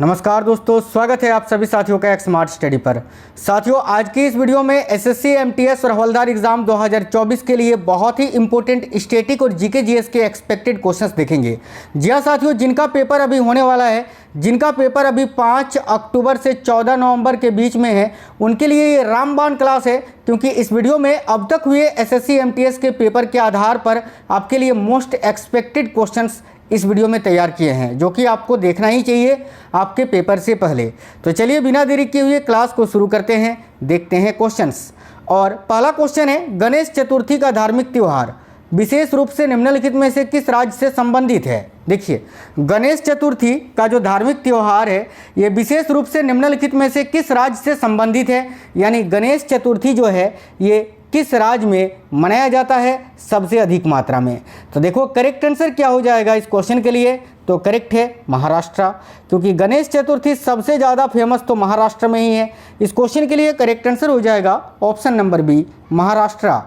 नमस्कार दोस्तों, स्वागत है आप सभी साथियों का एक स्मार्ट स्टडी पर। साथियों, आज की इस वीडियो में एसएससी एमटीएस और हवलदार एग्जाम 2024 के लिए बहुत ही इंपॉर्टेंट स्टैटिक और जीके जीएस के एक्सपेक्टेड क्वेश्चंस देखेंगे। जी हाँ साथियों, जिनका पेपर अभी होने वाला है, जिनका पेपर अभी 5 अक्टूबर से 14 नवंबर के बीच में है, उनके लिए ये रामबाण क्लास है, क्योंकि इस वीडियो में अब तक हुए एसएससी एमटीएस के पेपर के आधार पर आपके लिए मोस्ट एक्सपेक्टेड क्वेश्चंस इस वीडियो में तैयार किए हैं, जो कि आपको देखना ही चाहिए आपके पेपर से पहले। तो चलिए बिना देरी किए हुए क्लास को शुरू करते हैं, देखते हैं क्वेश्चंस। और पहला क्वेश्चन है, गणेश चतुर्थी का धार्मिक त्यौहार विशेष रूप से निम्नलिखित में से किस राज्य से संबंधित है? देखिए, गणेश चतुर्थी का जो धार्मिक त्यौहार है, ये विशेष रूप से निम्नलिखित में से किस राज्य से संबंधित है? यानी गणेश चतुर्थी जो है ये किस राज्य में मनाया जाता है सबसे अधिक मात्रा में? तो देखो करेक्ट आंसर क्या हो जाएगा इस क्वेश्चन के लिए, तो करेक्ट है महाराष्ट्र, क्योंकि गणेश चतुर्थी सबसे ज़्यादा फेमस तो महाराष्ट्र में ही है। इस क्वेश्चन के लिए करेक्ट आंसर हो जाएगा ऑप्शन नंबर बी, महाराष्ट्र।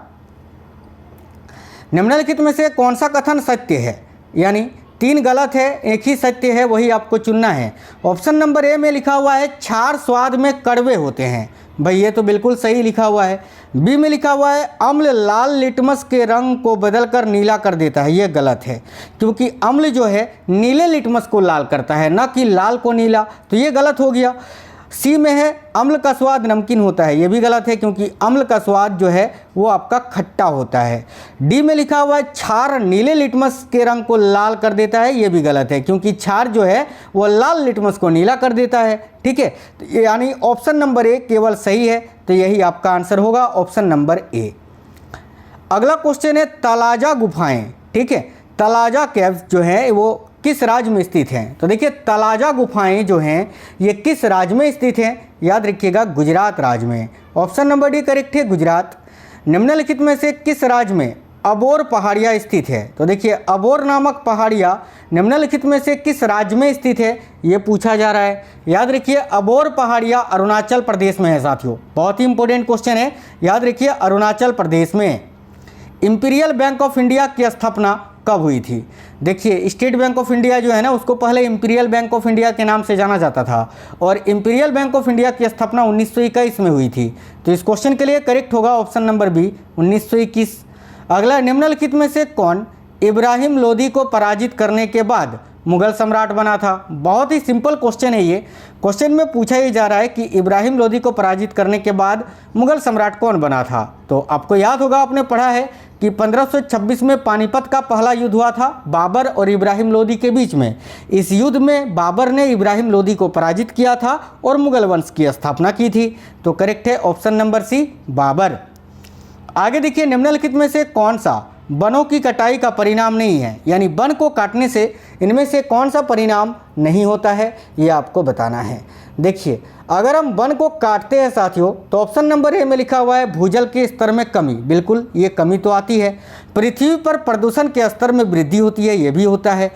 निम्नलिखित में से कौन सा कथन सत्य है? यानी 3 गलत है, एक ही सत्य है, वही आपको चुनना है। ऑप्शन नंबर ए में लिखा हुआ है क्षार स्वाद में कड़वे होते हैं, भाई ये तो बिल्कुल सही लिखा हुआ है। बी में लिखा हुआ है अम्ल लाल लिटमस के रंग को बदलकर नीला कर देता है, ये गलत है, क्योंकि अम्ल जो है नीले लिटमस को लाल करता है, ना कि लाल को नीला, तो ये गलत हो गया। सी में है अम्ल का स्वाद नमकीन होता है, ये भी गलत है, क्योंकि अम्ल का स्वाद जो है वो आपका खट्टा होता है। डी में लिखा हुआ है क्षार नीले लिटमस के रंग को लाल कर देता है, ये भी गलत है, क्योंकि क्षार जो है वो लाल लिटमस को नीला कर देता है। ठीक है, तो यानी ऑप्शन नंबर ए केवल सही है, तो यही आपका आंसर होगा, ऑप्शन नंबर ए। अगला क्वेश्चन है तलाजा गुफाएं। ठीक है, तलाजा केव्स जो है वो किस राज्य में स्थित हैं? तो देखिए तलाजा गुफाएं जो हैं ये किस राज्य में स्थित हैं? याद रखिएगा गुजरात राज्य में। ऑप्शन नंबर डी करेक्ट है, गुजरात। निम्नलिखित में से किस राज्य में अबोर पहाड़ियाँ स्थित है? तो देखिए अबोर नामक पहाड़ियाँ निम्नलिखित में से किस राज्य में स्थित है, ये पूछा जा रहा है। याद रखिए अबोर पहाड़ियाँ अरुणाचल प्रदेश में है साथियों, बहुत ही इंपॉर्टेंट क्वेश्चन है, याद रखिए अरुणाचल प्रदेश में। इंपीरियल बैंक ऑफ इंडिया की स्थापना कब हुई थी? देखिए स्टेट बैंक ऑफ इंडिया जो है ना, उसको पहले इंपीरियल बैंक ऑफ इंडिया के नाम से जाना जाता था, और इंपीरियल बैंक ऑफ इंडिया की स्थापना 1921 में हुई थी। तो इस क्वेश्चन के लिए करेक्ट होगा ऑप्शन नंबर बी, 1921। अगला, निम्नलिखित में से कौन इब्राहिम लोदी को पराजित करने के बाद मुगल सम्राट बना था? बहुत ही सिंपल क्वेश्चन है ये। क्वेश्चन में पूछा ही जा रहा है कि इब्राहिम लोदी को पराजित करने के बाद मुगल सम्राट कौन बना था? तो आपको याद होगा, आपने पढ़ा है कि 1526 में पानीपत का पहला युद्ध हुआ था बाबर और इब्राहिम लोदी के बीच में। इस युद्ध में बाबर ने इब्राहिम लोदी को पराजित किया था और मुगल वंश की स्थापना की थी। तो करेक्ट है ऑप्शन नंबर सी, बाबर। आगे देखिए, निम्नलिखित में से कौन सा वनों की कटाई का परिणाम नहीं है? यानी वन को काटने से इनमें से कौन सा परिणाम नहीं होता है, ये आपको बताना है। देखिए अगर हम वन को काटते हैं साथियों, तो ऑप्शन नंबर ए में लिखा हुआ है भूजल के स्तर में कमी, बिल्कुल ये कमी तो आती है। पृथ्वी पर प्रदूषण के स्तर में वृद्धि होती है, ये भी होता है।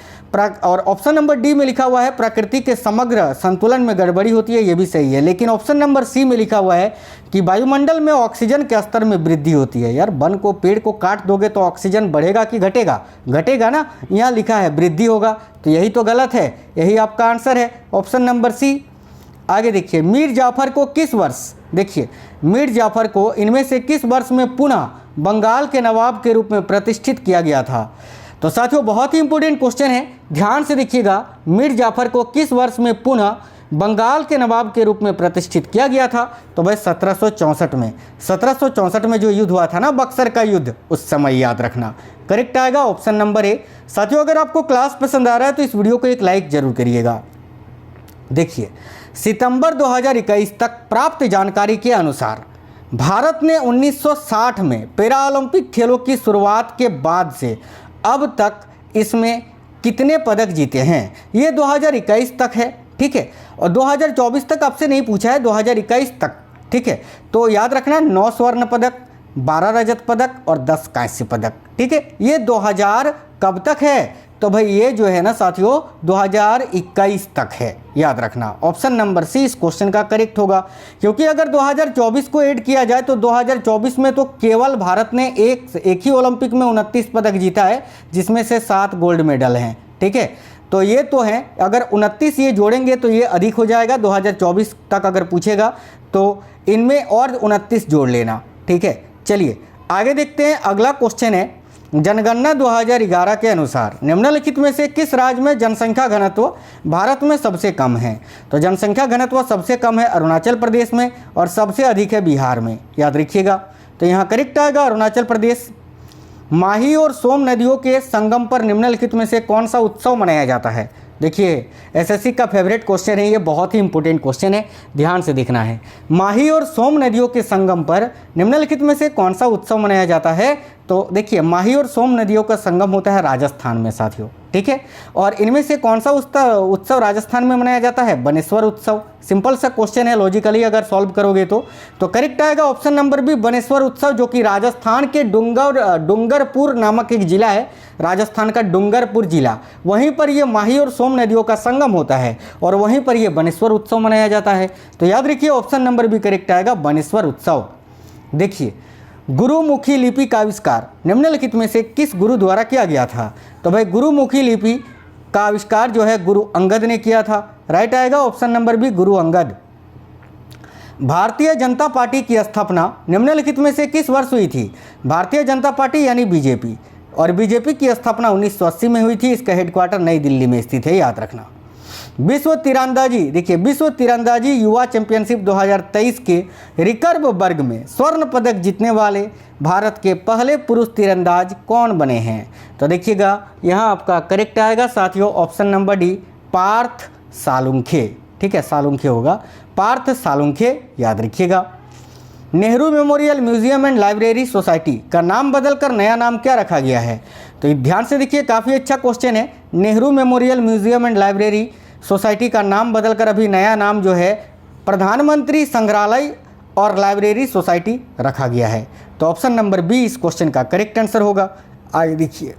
और ऑप्शन नंबर डी में लिखा हुआ है प्रकृति के समग्र संतुलन में गड़बड़ी होती है, ये भी सही है। लेकिन ऑप्शन नंबर सी में लिखा हुआ है कि वायुमंडल में ऑक्सीजन के स्तर में वृद्धि होती है। यार वन को, पेड़ को काट दोगे तो ऑक्सीजन बढ़ेगा कि घटेगा? घटेगा ना, यहाँ लिखा है वृद्धि होगा, तो यही तो गलत है, यही आपका आंसर है, ऑप्शन नंबर सी। आगे देखिए, मीर जाफर को किस वर्ष, देखिए मीर जाफर को इनमें से किस वर्ष में पुनः बंगाल के नवाब के रूप में प्रतिष्ठित किया गया था? तो साथियों बहुत ही इंपॉर्टेंट क्वेश्चन है, ध्यान से देखिएगा। मीर जाफर को किस वर्ष में पुनः बंगाल के नवाब के रूप में प्रतिष्ठित किया गया था? तो भाई 1764 में। 1764 में जो युद्ध हुआ था ना, बक्सर का युद्ध, उस समय याद रखना। करेक्ट आएगा ऑप्शन नंबर ए। साथियों अगर आपको क्लास पसंद आ रहा है तो इस वीडियो को एक लाइक जरूर करिएगा। देखिए सितंबर 2021 तक प्राप्त जानकारी के अनुसार भारत ने 1960 में पैरा ओलंपिक खेलों की शुरुआत के बाद से अब तक इसमें कितने पदक जीते हैं? ये 2021 तक है, ठीक है, और 2024 तक आपसे नहीं पूछा है, 2021 तक, ठीक है। तो याद रखना 9 स्वर्ण पदक, 12 रजत पदक और 10 कांस्य पदक, ठीक है। ये 2000 कब तक है? तो भाई ये जो है ना साथियों 2021 तक है, याद रखना। ऑप्शन नंबर सी इस क्वेश्चन का करेक्ट होगा, क्योंकि अगर 2024 को ऐड किया जाए तो 2024 में तो केवल भारत ने एक ही ओलंपिक में 29 पदक जीता है, जिसमें से 7 गोल्ड मेडल हैं, ठीक है। तो ये तो हैं, अगर 29 ये जोड़ेंगे तो ये अधिक हो जाएगा। 2024 तक अगर पूछेगा तो इनमें और 29 जोड़ लेना, ठीक है। चलिए आगे देखते हैं। अगला क्वेश्चन है, जनगणना 2011 के अनुसार निम्नलिखित में से किस राज्य में जनसंख्या घनत्व भारत में सबसे कम है? तो जनसंख्या घनत्व सबसे कम है अरुणाचल प्रदेश में और सबसे अधिक है बिहार में, याद रखिएगा। तो यहाँ करेक्ट आएगा अरुणाचल प्रदेश। माही और सोम नदियों के संगम पर निम्नलिखित में से कौन सा उत्सव मनाया जाता है? देखिए एसएससी का फेवरेट क्वेश्चन है, ये बहुत ही इंपॉर्टेंट क्वेश्चन है, ध्यान से देखना है। माही और सोम नदियों के संगम पर निम्नलिखित में से कौन सा उत्सव मनाया जाता है? तो देखिए माही और सोम नदियों का संगम होता है राजस्थान में साथियों, ठीक है। और इनमें से कौन सा उत्सव राजस्थान में मनाया जाता है? बनेश्वर उत्सव। सिंपल सा क्वेश्चन है, लॉजिकली अगर सॉल्व करोगे तो करेक्ट आएगा ऑप्शन नंबर बी, बनेश्वर उत्सव, जो कि राजस्थान के डूंगरपुर नामक एक जिला है, राजस्थान का डूंगरपुर जिला, वहीं पर ये माही और सोम नदियों का संगम होता है और वहीं पर ये बनेश्वर उत्सव मनाया जाता है। तो याद रखिए ऑप्शन नंबर बी करेक्ट आएगा, बनेश्वर उत्सव। देखिए गुरुमुखी लिपि का आविष्कार निम्नलिखित में से किस गुरु द्वारा किया गया था? तो भाई गुरुमुखी लिपि का आविष्कार जो है गुरु अंगद ने किया था, राइट आएगा option number B, Guru Angad. Bharatiya Janata party की स्थापना निम्नलिखित में से किस वर्ष हुई थी? भारतीय जनता पार्टी यानी बीजेपी, और बीजेपी की स्थापना 1980 में हुई थी। इसका हेडक्वार्टर नई दिल्ली में स्थित है, याद रखना। विश्व तीरंदाजी, देखिए विश्व तीरंदाजी युवा चैंपियनशिप 2023 के रिकर्व वर्ग में स्वर्ण पदक जीतने वाले भारत के पहले पुरुष तीरंदाज कौन बने हैं? तो देखिएगा यहाँ आपका करेक्ट आएगा साथियों option number D, Parth Salunkhe, ठीक है, सालुंखे होगा, पार्थ सालुंखे, याद रखिएगा। Nehru memorial museum and library society का नाम बदलकर नया नाम क्या रखा गया है? तो ध्यान से देखिए, काफ़ी अच्छा क्वेश्चन है। Nehru memorial museum and library society का नाम बदलकर अभी नया नाम जो है प्रधानमंत्री संग्रहालय और लाइब्रेरी सोसाइटी रखा गया है। तो ऑप्शन नंबर बी इस क्वेश्चन का करेक्ट आंसर होगा। आगे देखिए,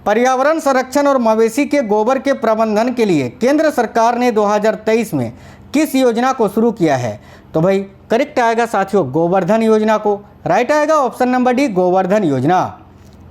पर्यावरण संरक्षण और मवेशी के गोबर के प्रबंधन के लिए केंद्र सरकार ने 2023 में किस योजना को शुरू किया है? तो भाई करेक्ट आएगा साथियों गोवर्धन योजना को, राइट आएगा ऑप्शन नंबर डी, गोवर्धन योजना।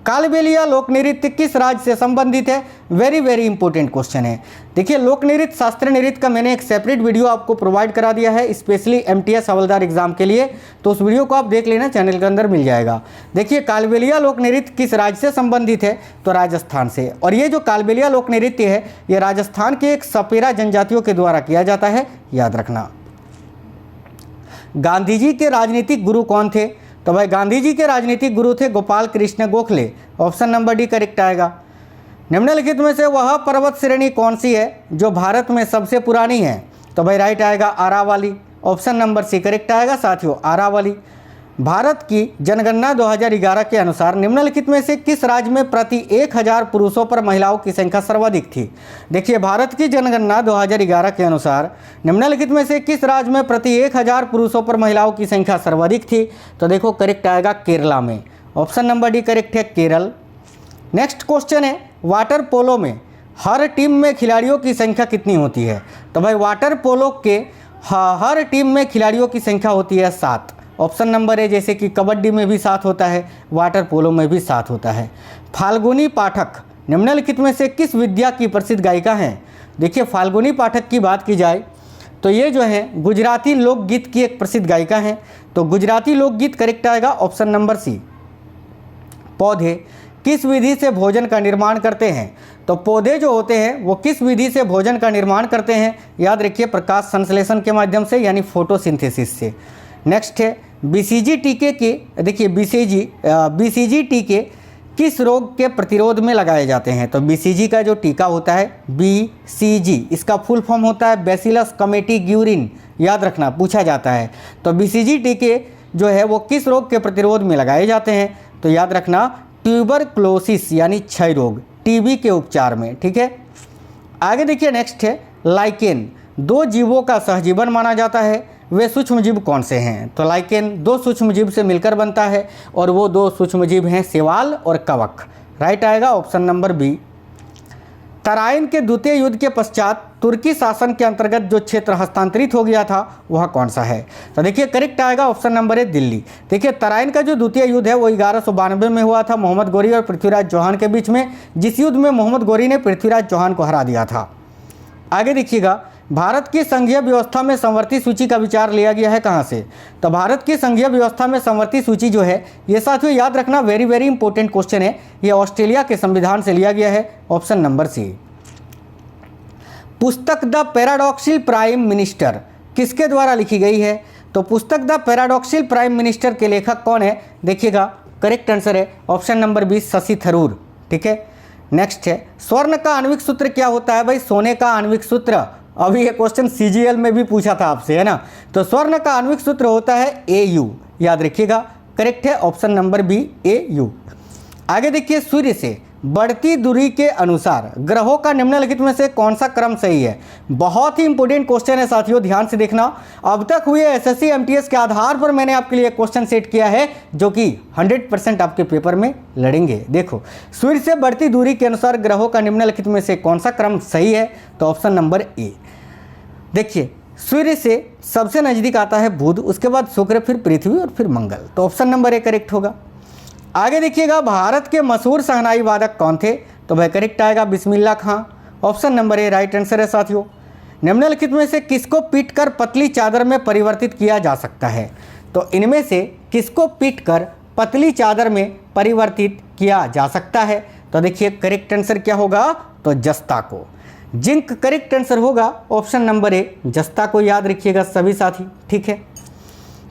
कालबेलिया लोक नृत्य किस राज्य से संबंधित है? वेरी इंपॉर्टेंट क्वेश्चन है। देखिए लोक नृत्य, शास्त्रीय नृत्य का मैंने एक सेपरेट वीडियो आपको प्रोवाइड करा दिया है स्पेशली एमटीएस हवलदार एग्जाम के लिए, तो उस वीडियो को आप देख लेना, चैनल के अंदर मिल जाएगा। देखिए कालबेलिया लोक नृत्य किस राज्य से संबंधित है? तो राजस्थान से। और ये जो कालबेलिया लोक नृत्य है ये राजस्थान के एक सपेरा जनजातियों के द्वारा किया जाता है, याद रखना। गांधी जी के राजनीतिक गुरु कौन थे? तो भाई गांधी जी के राजनीतिक गुरु थे Gopal Krishna Gokhale, option number D correct आएगा। निम्नलिखित में से वह पर्वत श्रेणी कौन सी है जो भारत में सबसे पुरानी है? तो भाई राइट आएगा Aravalli, option number C correct आएगा साथियों, आरावली। भारत की जनगणना 2011 के अनुसार निम्नलिखित में से किस राज्य में प्रति 1000 पुरुषों पर महिलाओं की संख्या सर्वाधिक थी? देखिए भारत की जनगणना 2011 के अनुसार निम्नलिखित में से किस राज्य में प्रति 1000 पुरुषों पर महिलाओं की संख्या सर्वाधिक थी? तो देखो करेक्ट आएगा केरला में, ऑप्शन नंबर डी करेक्ट है, केरल। नेक्स्ट क्वेश्चन है, वाटर पोलो में हर टीम में खिलाड़ियों की संख्या कितनी होती है? तो भाई वाटर पोलो के हर टीम में खिलाड़ियों की संख्या होती है 7, ऑप्शन नंबर है, जैसे कि कबड्डी में भी 7 होता है, वाटर पोलो में भी 7 होता है। फाल्गुनी पाठक निम्नलिखित में से किस विद्या की प्रसिद्ध गायिका हैं? देखिए फाल्गुनी पाठक की बात की जाए तो ये जो है गुजराती लोकगीत की एक प्रसिद्ध गायिका हैं, तो गुजराती लोकगीत करेक्ट आएगा, ऑप्शन नंबर सी। पौधे किस विधि से भोजन का निर्माण करते हैं? तो पौधे जो होते हैं वो किस विधि से भोजन का निर्माण करते हैं? याद रखिए प्रकाश संश्लेषण के माध्यम से, यानी फोटोसिंथेसिस से। नेक्स्ट है बीसीजी टीके के, देखिए बीसीजी टीके किस रोग के प्रतिरोध में लगाए जाते हैं? तो बीसीजी का जो टीका होता है बीसीजी, इसका फुल फॉर्म होता है बैसिलस कमेटीग्यूरिन, याद रखना, पूछा जाता है। तो बीसीजी टीके जो है वो किस रोग के प्रतिरोध में लगाए जाते हैं? तो याद रखना ट्यूबरक्लोसिस यानी क्षय रोग, टीबी के उपचार में, ठीक है। आगे देखिए नेक्स्ट है लाइकेन 2 जीवों का सहजीवन माना जाता है, वे सूक्ष्मजीव कौन से हैं? तो लाइकेन 2 सूक्ष्मजीव से मिलकर बनता है और वो 2 सूक्ष्मजीव हैं शैवाल और कवक, राइट आएगा ऑप्शन नंबर बी। तराइन के द्वितीय युद्ध के पश्चात तुर्की शासन के अंतर्गत जो क्षेत्र हस्तांतरित हो गया था वह कौन सा है? तो देखिए करेक्ट आएगा ऑप्शन नंबर ए दिल्ली। देखिए तराइन का जो द्वितीय युद्ध है वो 1192 में हुआ था मोहम्मद गोरी और पृथ्वीराज चौहान के बीच में, जिस युद्ध में मोहम्मद गोरी ने पृथ्वीराज चौहान को हरा दिया था। आगे देखिएगा, भारत की संघीय व्यवस्था में संवर्ती सूची का विचार लिया गया है कहाँ से? तो भारत की संघीय व्यवस्था में संवर्ती सूची जो है ये साथियों याद रखना वेरी वेरी इंपॉर्टेंट क्वेश्चन है, ये ऑस्ट्रेलिया के संविधान से लिया गया है, ऑप्शन नंबर सी। पुस्तक द पैराडॉक्सिल प्राइम मिनिस्टर किसके द्वारा लिखी गई है? तो पुस्तक द पैराडॉक्सिल प्राइम मिनिस्टर के लेखक कौन है? देखिएगा करेक्ट आंसर है ऑप्शन नंबर 20 शशि थरूर। ठीक है, नेक्स्ट है स्वर्ण का आणविक सूत्र क्या होता है? भाई सोने का आणविक सूत्र, अभी ये क्वेश्चन सीजीएल में भी पूछा था आपसे, है ना। तो स्वर्ण का आणविक सूत्र होता है AU, याद रखिएगा करेक्ट है ऑप्शन नंबर बी AU। आगे देखिए, सूर्य से बढ़ती दूरी के अनुसार ग्रहों का निम्नलिखित में से कौन सा क्रम सही है? बहुत ही इंपॉर्टेंट क्वेश्चन है साथियों, ध्यान से देखना। अब तक हुए SSC MTS के आधार पर मैंने आपके लिए क्वेश्चन सेट किया है जो कि 100% आपके पेपर में लड़ेंगे। देखो, सूर्य से बढ़ती दूरी के अनुसार ग्रहों का निम्नलिखित में से कौन सा क्रम सही है? तो ऑप्शन नंबर ए। देखिए, सूर्य से सबसे नज़दीक आता है बुध, उसके बाद शुक्र, फिर पृथ्वी और फिर मंगल, तो ऑप्शन नंबर ए करेक्ट होगा। आगे देखिएगा, भारत के मशहूर शहनाई वादक कौन थे? तो भाई करेक्ट आएगा Bismillah Khan, option number A right answer है साथियों। निम्नलिखित में से किसको पीटकर पतली चादर में परिवर्तित किया जा सकता है? तो इनमें से किसको पीटकर पतली चादर में परिवर्तित किया जा सकता है? तो देखिए करेक्ट आंसर क्या होगा? तो जस्ता को। जिंक करेक्ट आंसर होगा ऑप्शन नंबर ए, जस्ता को याद रखिएगा सभी साथी। ठीक है,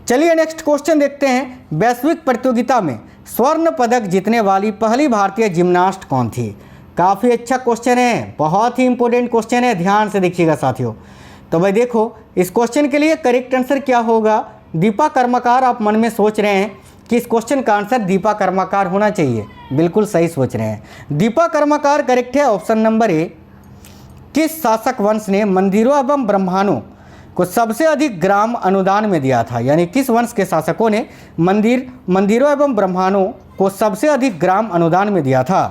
चलिए नेक्स्ट क्वेश्चन देखते हैं। वैश्विक प्रतियोगिता में स्वर्ण पदक जीतने वाली पहली भारतीय जिम्नास्ट कौन थी? काफ़ी अच्छा क्वेश्चन है, बहुत ही इंपॉर्टेंट क्वेश्चन है, ध्यान से देखिएगा साथियों। तो भाई देखो, इस क्वेश्चन के लिए करेक्ट आंसर क्या होगा? दीपा कर्मकार। आप मन में सोच रहे हैं कि इस क्वेश्चन का आंसर दीपा कर्मकार होना चाहिए, बिल्कुल सही सोच रहे हैं, दीपा कर्मकार करेक्ट है ऑप्शन नंबर ए। किस शासक वंश ने मंदिरों एवं ब्रह्मांडों को सबसे अधिक ग्राम अनुदान में दिया था? यानी किस वंश के शासकों ने मंदिरों एवं ब्रह्मांडों को सबसे अधिक ग्राम अनुदान में दिया था?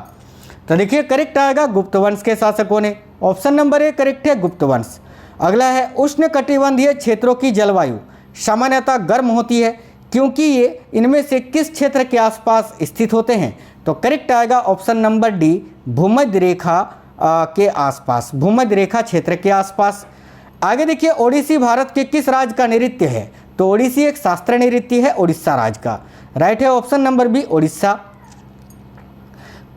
तो देखिए करेक्ट आएगा गुप्त वंश के शासकों ने, ऑप्शन नंबर ए करेक्ट है गुप्त वंश। अगला है, उष्णकटिबंधीय क्षेत्रों की जलवायु सामान्यतः गर्म होती है क्योंकि ये इनमें से किस क्षेत्र के आसपास स्थित होते हैं? तो करेक्ट आएगा ऑप्शन नंबर डी भूमध्य रेखा के आसपास, भूमध्य रेखा क्षेत्र के आसपास। आगे देखिए, ओडिसी भारत के किस राज्य का नृत्य है? तो ओडिसी एक शास्त्रीय नृत्य है उड़ीसा राज्य का, राइट है ऑप्शन नंबर बी उड़ीसा।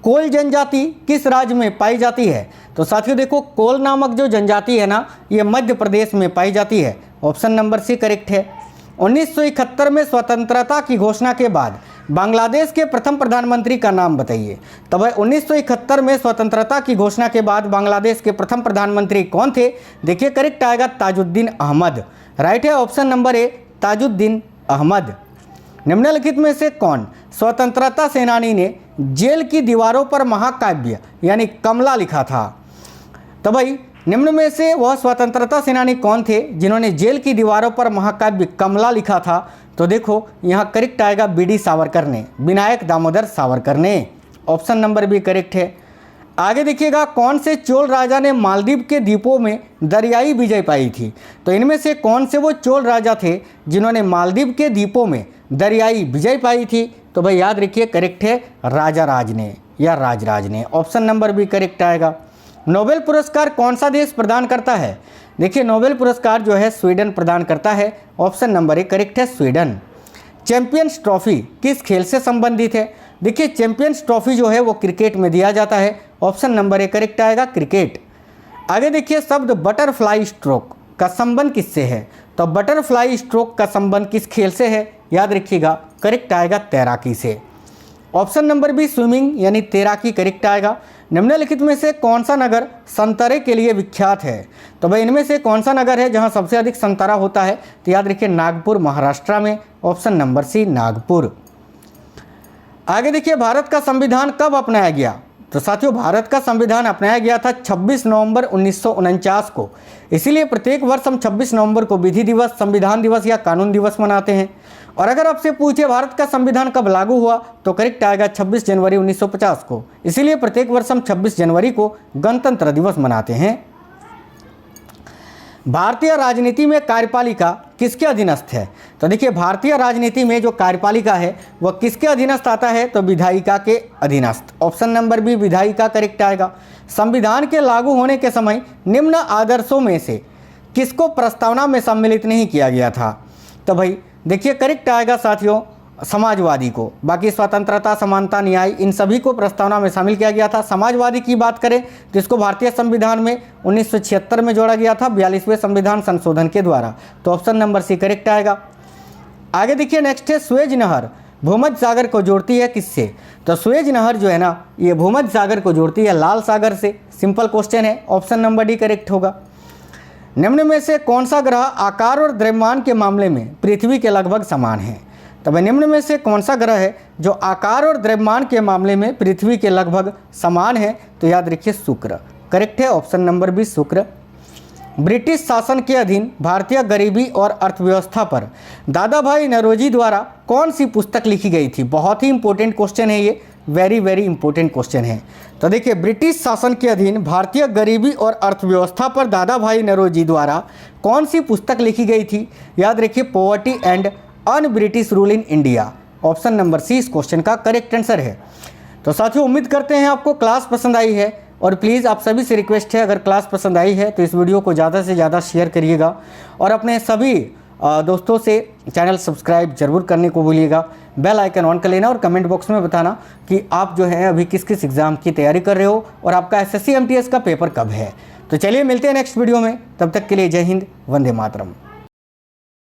कोल जनजाति किस राज्य में पाई जाती है? तो साथियों देखो, कोल नामक जो जनजाति है ना, ये मध्य प्रदेश में पाई जाती है, ऑप्शन नंबर सी करेक्ट है। 1971 में स्वतंत्रता की घोषणा के बाद बांग्लादेश के प्रथम प्रधानमंत्री का नाम बताइए। तो भाई 1971 में स्वतंत्रता की घोषणा के बाद बांग्लादेश के प्रथम प्रधानमंत्री कौन थे? देखिए करेक्ट आएगा ताजुद्दीन अहमद, राइट है option number A Tajuddin Ahmed. निम्नलिखित में से कौन स्वतंत्रता सेनानी ने जेल की दीवारों पर महाकाव्य यानी कमला लिखा था? तो भाई निम्न में से वह स्वतंत्रता सेनानी कौन थे जिन्होंने जेल की दीवारों पर महाकाव्य कमला लिखा था? तो देखो यहाँ करेक्ट आएगा BD सावरकर ने, विनायक दामोदर सावरकर ने, ऑप्शन नंबर बी करेक्ट है। आगे देखिएगा, कौन से चोल राजा ने मालदीव के द्वीपों में दरियाई विजय पाई थी? तो इनमें से कौन से वो चोल राजा थे जिन्होंने मालदीव के द्वीपों में दरियाई विजय पाई थी? तो भाई याद रखिए करेक्ट है राजा राज ने या राजराज ने, ऑप्शन नंबर बी करेक्ट आएगा। नोबेल पुरस्कार कौन सा देश प्रदान करता है? देखिए नोबेल पुरस्कार जो है स्वीडन प्रदान करता है, ऑप्शन नंबर ए करेक्ट है स्वीडन। चैंपियंस ट्रॉफी किस खेल से संबंधित है? देखिए चैंपियंस ट्रॉफी जो है वो क्रिकेट में दिया जाता है, ऑप्शन नंबर ए करेक्ट आएगा क्रिकेट। आगे देखिए, शब्द बटरफ्लाई स्ट्रोक का संबंध किससे है? तो बटरफ्लाई स्ट्रोक का संबंध किस खेल से है? याद रखिएगा करेक्ट आएगा तैराकी से, ऑप्शन नंबर बी स्विमिंग यानी तैराकी करेक्ट आएगा। निम्नलिखित में से कौन सा नगर संतरे के लिए विख्यात है? तो भाई इनमें से कौन सा नगर है जहां सबसे अधिक संतरा होता है? तो याद रखिए नागपुर महाराष्ट्र में, ऑप्शन नंबर सी नागपुर। आगे देखिए, भारत का संविधान कब अपनाया गया? तो साथियों भारत का संविधान अपनाया गया था 26 नवंबर 1949 को। इसीलिए प्रत्येक वर्ष हम 26 नवंबर को विधि दिवस, संविधान दिवस या कानून दिवस मनाते हैं। और अगर आपसे पूछे भारत का संविधान कब लागू हुआ तो करेक्ट आएगा 26 जनवरी 1950 को। इसीलिए प्रत्येक वर्ष हम 26 जनवरी को गणतंत्र दिवस मनाते हैं। भारतीय राजनीति में कार्यपालिका किसके अधीनस्थ है? तो देखिए भारतीय राजनीति में जो कार्यपालिका है वह किसके अधीनस्थ आता है? तो विधायिका के अधीनस्थ। ऑप्शन नंबर बी विधायिका करेक्ट आएगा। संविधान के लागू होने के समय निम्न आदर्शों में से किसको प्रस्तावना में सम्मिलित नहीं किया गया था? तो भाई देखिए करेक्ट आएगा साथियों समाजवादी को। बाकी स्वतंत्रता, समानता, न्याय इन सभी को प्रस्तावना में शामिल किया गया था। समाजवादी की बात करें तो इसको भारतीय संविधान में 1976 में जोड़ा गया था 42वें संविधान संशोधन के द्वारा। तो ऑप्शन नंबर सी करेक्ट आएगा। आगे देखिए नेक्स्ट है स्वेज नहर भूमध्य सागर को जोड़ती है किससे? तो स्वेज नहर जो है ना ये भूमध्य सागर को जोड़ती है लाल सागर से। सिंपल क्वेश्चन है, ऑप्शन नंबर डी करेक्ट होगा। निम्न में से कौन सा ग्रह आकार और द्रव्यमान के मामले में पृथ्वी के लगभग समान है? तो भाई निम्न में से कौन सा ग्रह है जो आकार और द्रव्यमान के मामले में पृथ्वी के लगभग समान है? तो याद रखिए शुक्र करेक्ट है। ऑप्शन नंबर बी शुक्र। ब्रिटिश शासन के अधीन भारतीय गरीबी और अर्थव्यवस्था पर दादा भाई नौरोजी द्वारा कौन सी पुस्तक लिखी गई थी? बहुत ही इंपॉर्टेंट क्वेश्चन है ये, वेरी वेरी इंपॉर्टेंट क्वेश्चन है। तो देखिए ब्रिटिश शासन के अधीन भारतीय गरीबी और अर्थव्यवस्था पर दादा भाई नौरोजी द्वारा कौन सी पुस्तक लिखी गई थी? याद रखिए poverty and un British rule in India. Option number C इस क्वेश्चन का करेक्ट आंसर है। तो साथियों उम्मीद करते हैं आपको क्लास पसंद आई है और प्लीज़ आप सभी से रिक्वेस्ट है अगर क्लास पसंद आई है तो इस वीडियो को ज़्यादा से ज़्यादा शेयर करिएगा और अपने सभी दोस्तों से चैनल सब्सक्राइब जरूर करने को भूलिएगा। बेल आइकन ऑन कर लेना और कमेंट बॉक्स में बताना कि आप जो है अभी किस किस एग्ज़ाम की तैयारी कर रहे हो और आपका SSC MTS का पेपर कब है। तो चलिए मिलते हैं नेक्स्ट वीडियो में, तब तक के लिए जय हिंद, वंदे मातरम।